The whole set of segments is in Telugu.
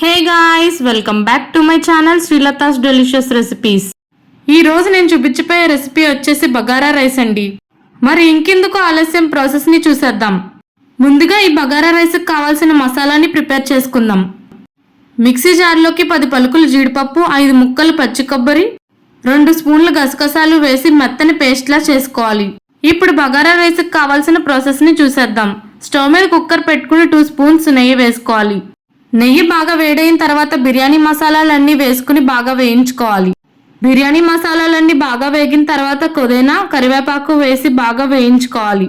Hey guys, welcome back to my channel Srilatha's delicious recipes. ఈ రోజు నేను చూపించిపోయే రెసిపీ వచ్చేసి బగారా రైస్ అండి. మరి ఇంకెందుకు ఆలస్యం, ప్రాసెస్ ని చూసేద్దాం. ముందుగా ఈ బగారా రైస్ కి కావాల్సిన మసాలాని ప్రిపేర్ చేసుకుందాం. మిక్సీ జార్లోకి 10 పలుకులు జీడిపప్పు, 5 ముక్కలు పచ్చి కొబ్బరి, 2 స్పూన్ల గసగసాలు వేసి మెత్తని పేస్ట్లా చేసుకోవాలి. ఇప్పుడు బగారా రైస్ కి కావాల్సిన ప్రాసెస్ ని చూసేద్దాం. స్టవ్ మీద కుక్కర్ పెట్టుకుని 2 స్పూన్స్ నెయ్యి వేసుకోవాలి. నెయ్యి బాగా వేడైన తర్వాత బిర్యానీ మసాలాలన్నీ వేసుకుని బాగా వేయించుకోవాలి. బిర్యానీ మసాలాలన్నీ బాగా వేగిన తర్వాత పుదీనా, కరివేపాకు వేసి బాగా వేయించుకోవాలి.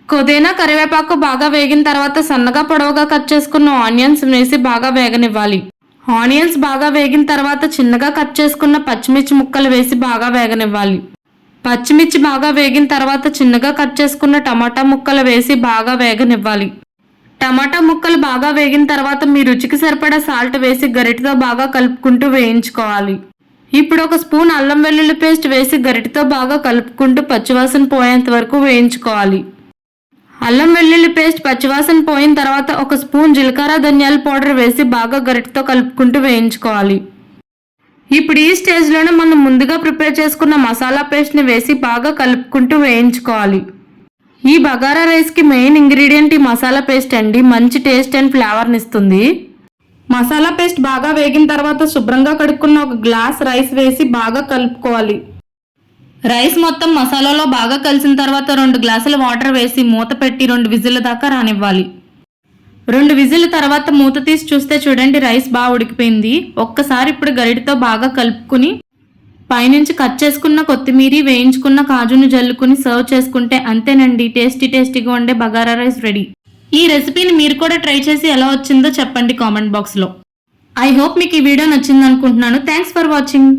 పుదీనా, కరివేపాకు బాగా వేగిన తర్వాత సన్నగా పొడవుగా కట్ చేసుకున్న ఆనియన్స్ వేసి బాగా వేగనివ్వాలి. ఆనియన్స్ బాగా వేగిన తర్వాత చిన్నగా కట్ చేసుకున్న పచ్చిమిర్చి ముక్కలు వేసి బాగా వేగనివ్వాలి. పచ్చిమిర్చి బాగా వేగిన తర్వాత చిన్నగా కట్ చేసుకున్న టమాటా ముక్కలు వేసి బాగా వేగనివ్వాలి. టమాటా ముక్కలు బాగా వేగిన తర్వాత మీ రుచికి సరిపడా సాల్ట్ వేసి గరిటెతో బాగా కలుపుకుంటూ వేయించుకోవాలి. ఇప్పుడు 1 స్పూన్ అల్లం వెల్లుల్లి పేస్ట్ వేసి గరిటెతో బాగా కలుపుకుంటూ పచ్చివాసన పోయేంత వరకు వేయించుకోవాలి. అల్లం వెల్లుల్లి పేస్ట్ పచ్చివాసన పోయిన తర్వాత 1 స్పూన్ జీలకర్ర ధనియాల పౌడర్ వేసి బాగా గరిటెతో కలుపుకుంటూ వేయించుకోవాలి. ఇప్పుడు ఈ స్టేజ్లోనే మనం ముందుగా ప్రిపేర్ చేసుకున్న మసాలా పేస్ట్ని వేసి బాగా కలుపుకుంటూ వేయించుకోవాలి. ఈ బగారా రైస్కి మెయిన్ ఇంగ్రీడియంట్ ఈ మసాలా పేస్ట్ అండి. మంచి టేస్ట్ అండ్ ఫ్లేవర్ని ఇస్తుంది. మసాలా పేస్ట్ బాగా వేగిన తర్వాత శుభ్రంగా కడుక్కున్న 1 గ్లాస్ రైస్ వేసి బాగా కలుపుకోవాలి. రైస్ మొత్తం మసాలాలో బాగా కలిసిన తర్వాత 2 గ్లాసుల వాటర్ వేసి మూత పెట్టి 2 విజిల్ దాకా రానివ్వాలి. 2 విజిల్ తర్వాత మూత తీసి చూస్తే చూడండి, రైస్ బాగా ఉడికిపోయింది. ఒక్కసారి ఇప్పుడు గరిటెతో బాగా కలుపుకుని పైనుంచి కట్ చేసుకున్న కొత్తిమీర, వేయించుకున్న కాజును జల్లుకుని సర్వ్ చేసుకుంటే అంతేనండి, టేస్టీగా ఉండే బగారా రైస్ రెడీ. ఈ రెసిపీని మీరు కూడా ట్రై చేసి ఎలా వచ్చిందో చెప్పండి కామెంట్ బాక్స్లో. ఐ హోప్ మీకు ఈ వీడియో నచ్చింది అనుకుంటున్నాను. Thanks for watching.